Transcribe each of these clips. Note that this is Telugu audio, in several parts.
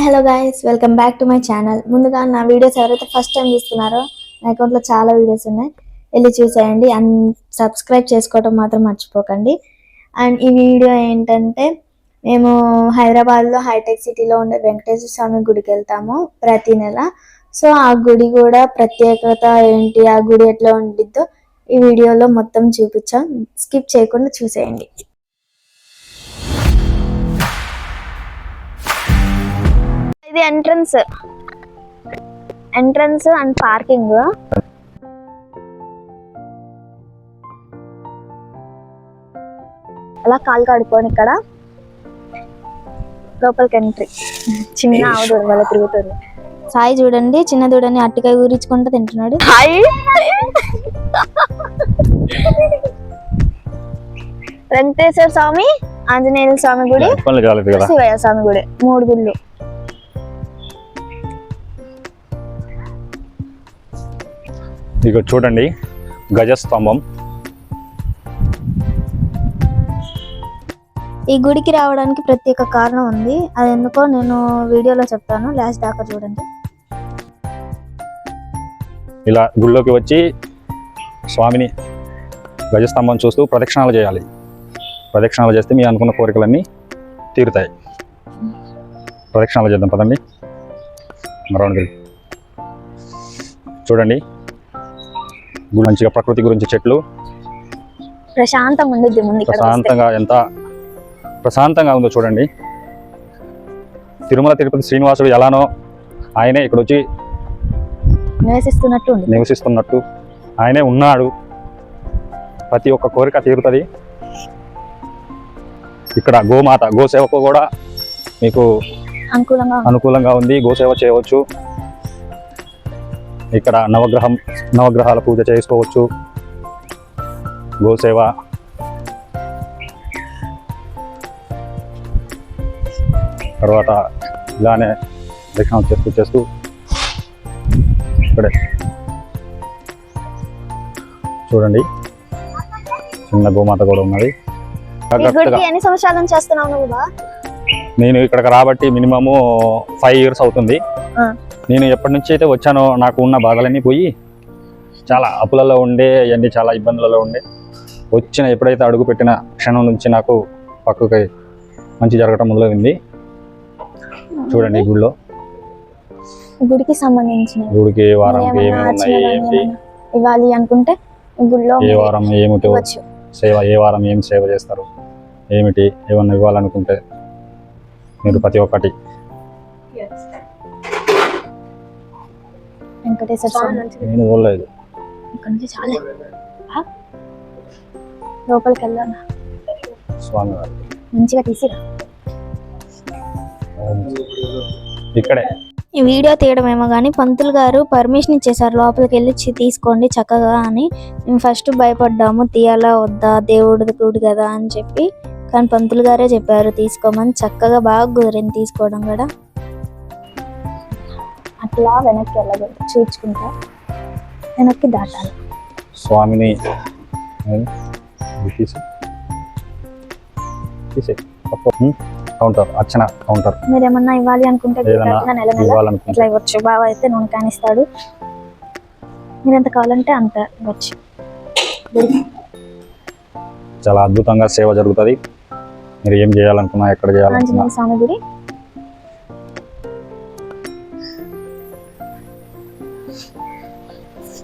Hello guys, welcome back to my channel. ముందుగా నా వీడియోస్ ఎవరైతే ఫస్ట్ టైం చూస్తున్నారో నా అకౌంట్లో చాలా వీడియోస్ ఉన్నాయి, వెళ్ళి చూసేయండి. అండ్ సబ్స్క్రైబ్ చేసుకోవడం మాత్రం మర్చిపోకండి. అండ్ ఈ వీడియో ఏంటంటే, మేము హైదరాబాద్లో హైటెక్ సిటీలో ఉండే వెంకటేశ్వర స్వామి గుడికి వెళ్తాము ప్రతి నెల. సో ఆ గుడి కూడా ప్రత్యేకత ఏంటి, ఆ గుడి ఎట్లా ఉండిద్దో ఈ వీడియోలో మొత్తం చూపించాం. స్కిప్ చేయకుండా చూసేయండి. ఇది ఎంట్రన్స్ అండ్ పార్కింగ్. అలా కాలు కడుక్కొని ఇక్కడ లోపలికి ఎంట్రీ. చిన్న ఆవుడు వల్ల తిరుగుతుంది. సాయి చూడండి, చిన్న దూడని అట్టికాయ ఊరించుకుంటూ తింటున్నాడు. వెంకటేశ్వర స్వామి, ఆంజనేయ స్వామి గుడి, శివయ్య స్వామి గుడి, 3 గుళ్ళు. ఇక చూడండి గజస్తంభం. ఈ గుడికి రావడానికి ప్రత్యేక కారణం ఉంది, అది ఎందుకో నేను వీడియోలో చెప్తాను, లాస్ట్ దాకా చూడండి. ఇలా గుళ్ళోకి వచ్చి స్వామిని గజస్తంభం చూస్తూ ప్రదక్షిణాలు చేయాలి. ప్రదక్షిణాలు చేస్తే మీ అనుకున్న కోరికలన్నీ తీరుతాయి. ప్రదక్షిణాలు చేద్దాం పదండి. మరొక చూడండి, మంచిగా ప్రకృతి గురించి చెట్లు, ప్రశాంతంగా ఉండిద్ది. ప్రశాంతంగా ఎంత ప్రశాంతంగా ఉందో చూడండి. తిరుమల తిరుపతి శ్రీనివాసుడు ఎలానో ఆయనే ఇక్కడ వచ్చి నివసిస్తున్నట్టు ఆయనే ఉన్నాడు. ప్రతి ఒక్క కోరిక తీరుతుంది. ఇక్కడ గోమాత, గోసేవకు కూడా మీకు అనుకూలంగా ఉంది. గోసేవ చేయవచ్చు. ఇక్కడ నవగ్రహాల పూజ చేసుకోవచ్చు. గోసేవ, తర్వాత ఇలానే దక్షిణం చేస్తూ ఇక్కడే చూడండి చిన్న గోమాత కూడా ఉన్నది. నేను ఇక్కడికి రాబట్టి మినిమము 5 years అవుతుంది. నేను ఎప్పటి నుంచి అయితే వచ్చానో నాకు ఉన్న బాధలన్నీ పోయి చాలా అప్పులలో ఉండే, అన్ని చాలా ఇబ్బందులలో ఉండే, ఎప్పుడైతే అడుగు పెట్టిన క్షణం నుంచి నాకు పక్కకి మంచి జరగటం మొదలైంది. చూడండి గుడికి సంబంధించిన గుడికి వారానికి ఏమేమి ఏంటి ఇవ్వాలి అనుకుంటే గుడిలో ఏ వారం ఏమిటి సేవ, ఏ వారం ఏం సేవ చేస్తారు, ఏమిటి ఏమన్నా ఇవ్వాలనుకుంటే మీరు ప్రతి ఒక్కటి వెంకటేశ్వర స్వామి నేను పోలేదు. ఇక్కడ నుంచి చాలా లోపలికి వెళ్దాం. స్వామి వారు మంచిగా తీసిరా. ఇక్కడే ఈ వీడియో తీయడమేమో కానీ పంతులు గారు పర్మిషన్ ఇచ్చేసారు, లోపలికి వెళ్ళి తీసుకోండి చక్కగా అని. మేము ఫస్ట్ భయపడ్డాము, తీయాలా వద్దా, దేవుడి గుడి కదా అని చెప్పి. కానీ పంతులు గారే చెప్పారు తీసుకోమని. చక్కగా బాగా కుదిరింది తీసుకోవడం కూడా. అట్లా వెనక్కి వెళ్ళకూడదు, చూచుకుంటా వెనక్కి దాటాలి. స్వామిని కౌంటర్, అర్చన కౌంటర్. మీరు ఏమన్నా ఇవ్వాలి అనుకుంటే ఇట్లా ఇవ్వచ్చు. బాగా అయితే నూనె కానిస్తాడు, మీరు ఎంత కావాలంటే అంత ఇవ్వచ్చు. చాలా అద్భుతంగా సేవ జరుగుతుంది. మీరు ఏం చేయాలనుకున్నా, ఎక్కడ చేయాలనుకున్నా. స్వామి గుడి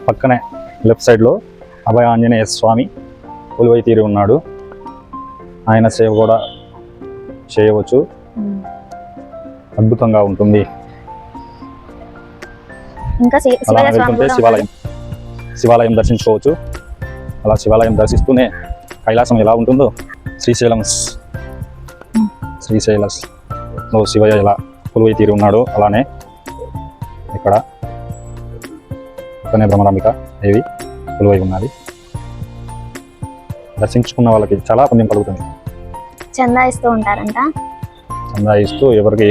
పక్కనే లెఫ్ట్ సైడ్ లో అభయ ఆంజనేయ స్వామి కొలువై తీరి ఉన్నాడు. ఆయన సేవ కూడా చేయవచ్చు, అద్భుతంగా ఉంటుంది. అలా వెళ్తుంటే శివాలయం దర్శించుకోవచ్చు. అలా శివాలయం దర్శిస్తూనే కైలాసం ఎలా ఉంటుందో, శ్రీశైలంలో శివయ్య ఎలా కొలువై తీరి ఉన్నాడు అలానే ఇక్కడ భ్రమరాంబిక దేవి కొలువై ఉన్నది. దర్శించుకున్న వాళ్ళకి చాలా పుణ్యం కలుగుతుంది. చందా ఇస్తూ ఉంటారంట. చందా ఇస్తూ ఎవరికి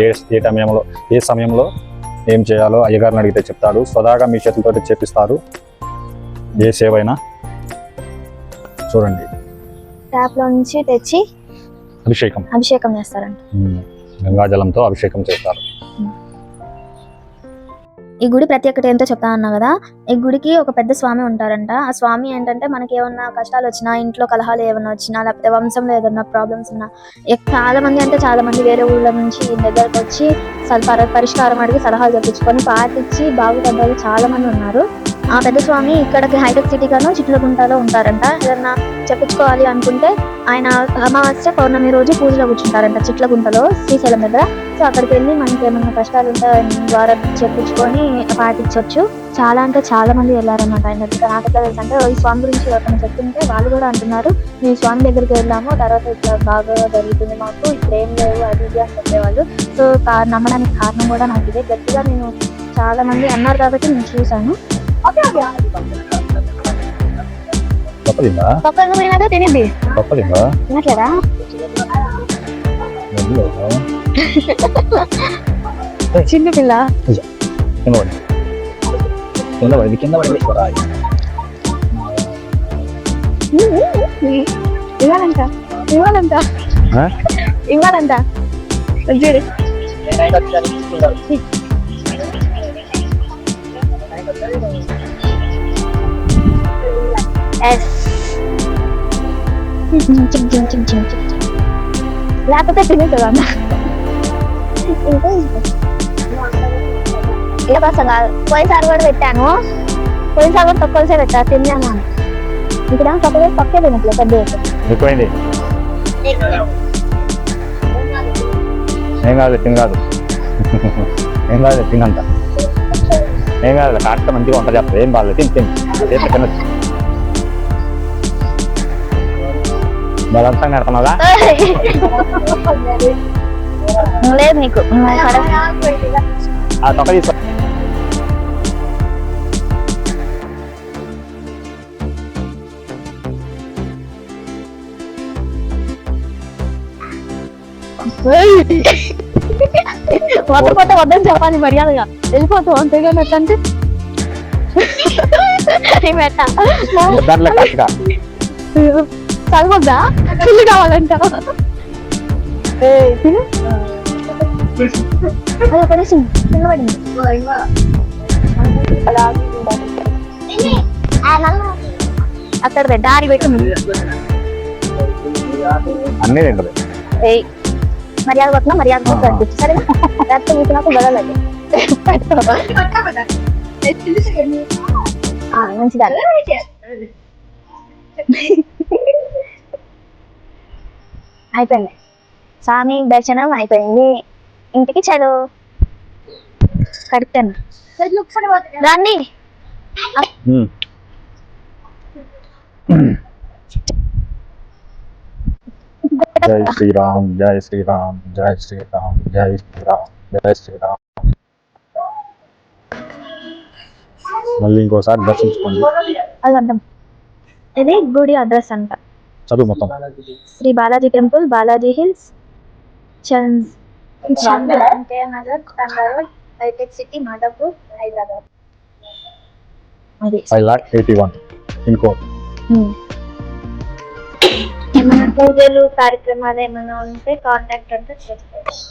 ఏ సమయంలో ఏం చేయాలో అయ్యగారిని అడిగితే చెప్తాడు. స్వదాగా మీ చేతులతో చేపిస్తారు ఏ సేవ అయినా. చూడండి, ట్యాప్ లో నుంచి తెచ్చి అభిషేకం చేస్తారంట. గంగాజలంతో అభిషేకం చేస్తారు. ఈ గుడి ప్రత్యేకత ఏంటో చెప్తా అన్నా కదా. ఈ గుడికి ఒక పెద్ద స్వామి ఉంటారంట. ఆ స్వామి ఏంటంటే మనకి ఏమన్నా కష్టాలు వచ్చినా, ఇంట్లో కలహాలు ఏమన్నా వచ్చినా, లేకపోతే వంశంలో ఏదన్నా ప్రాబ్లమ్స్ ఉన్నా, చాలా మంది అంటే చాలా మంది వేరే ఊళ్ళ నుంచి ఈయన దగ్గరకు వచ్చి పరిష్కారం అడిగి సలహాలు చెప్పించుకొని పాటించి బాగుపడ్డారు చాలా మంది ఉన్నారు. ఆ పెద్ద స్వామి ఇక్కడికి హైటెక్ సిటీ గాను చిట్లగుంటలో ఉంటారంట. ఏదన్నా చెప్పించుకోవాలి అనుకుంటే ఆయన అమావాస్య పౌర్ణమి రోజు పూజలో కూర్చుంటారంట చిట్లగుంటలో, శ్రీశైలం దగ్గర. సో అక్కడికి వెళ్ళి మనకి ఏమన్నా కష్టాలు ఉంటే ఆయన ద్వారా చెప్పించుకొని పాటించవచ్చు. చాలా అంటే చాలా మంది వెళ్ళారన్నమాట ఆయన దగ్గర. నాకు ఎట్లా తెలుసు అంటే ఈ స్వామి గురించి ఎవరైనా చెప్తుంటే వాళ్ళు కూడా అంటున్నారు, మేము స్వామి దగ్గరికి వెళ్ళాము, తర్వాత ఇట్లా బాగా జరుగుతుంది మాకు, ఇప్పుడు ఏం లేవు అది ఇది అని చెప్పేవాళ్ళు. సో నమ్మడానికి కారణం కూడా నాకు ఇదే. గట్టిగా నేను చాలా మంది అన్నారు కాబట్టి నేను చూసాను. తినింది తినట్లేదా? చిన్న పిల్ల ఇవ్వాలంట ఇవ్వాలంట ఇవ్వాలంట చూడు. లేకపోతే తినేస్తుందన్న. పోయినసారి కూడా పెట్టాను, పోయినసారి కూడా తక్కువసే పెట్టా, తిన్నాను. ఇక్కడ తక్కువ పక్కే తినట్లే పెద్ద ఎక్కువైంది. ఏం కాదు తినగాదు, ఏం కాదు తినంత, ఏం కాదు కాస్త మంచిగా వంట చేస్తుంది, ఏం బాగాలేదు తిని తిని తినచ్చు. బలంతంగా నడుతున్నావుగా లేదు నీకు ఆ తొక్క తీసుకో. వద్దపోతే వద్దని చెప్పాలి మర్యాదగా, వెళ్ళిపోతావు అంతేగానట్టంటే చదవద్దా పిల్లి కావాలంట. అక్కడ దారి పెట్టి అన్నీ తింటది. మర్యాద పట్టినా మర్యాద అనిపించి సరేనా? లేకపోతే మీకు నాకు గొడవలేదు. మంచిదా? అయిపోయింది, స్వామి దర్శనం అయిపోయింది, ఇంటికి చదువు కడతాను దాన్ని. జై శ్రీరామ్ జై శ్రీరామ్ జై శ్రీరామ్ జై శ్రీరామ్ జై శ్రీరామ్. మళ్ళీ ఇంకోసారి దర్శించుకోండి. అది అర్థం. ఇది గుడి అడ్రస్ అంట. చదువు మొత్తం. Shri Balaji temple, Balaji hills, hitech city, Madhapur, Hyderabad. అది 5,81,000 పిన్ కోడ్. ఏమైనా పూజలు కార్యక్రమాలు ఏమైనా ఉంటే కాంటాక్ట్ అంటే చేసుకోవచ్చు.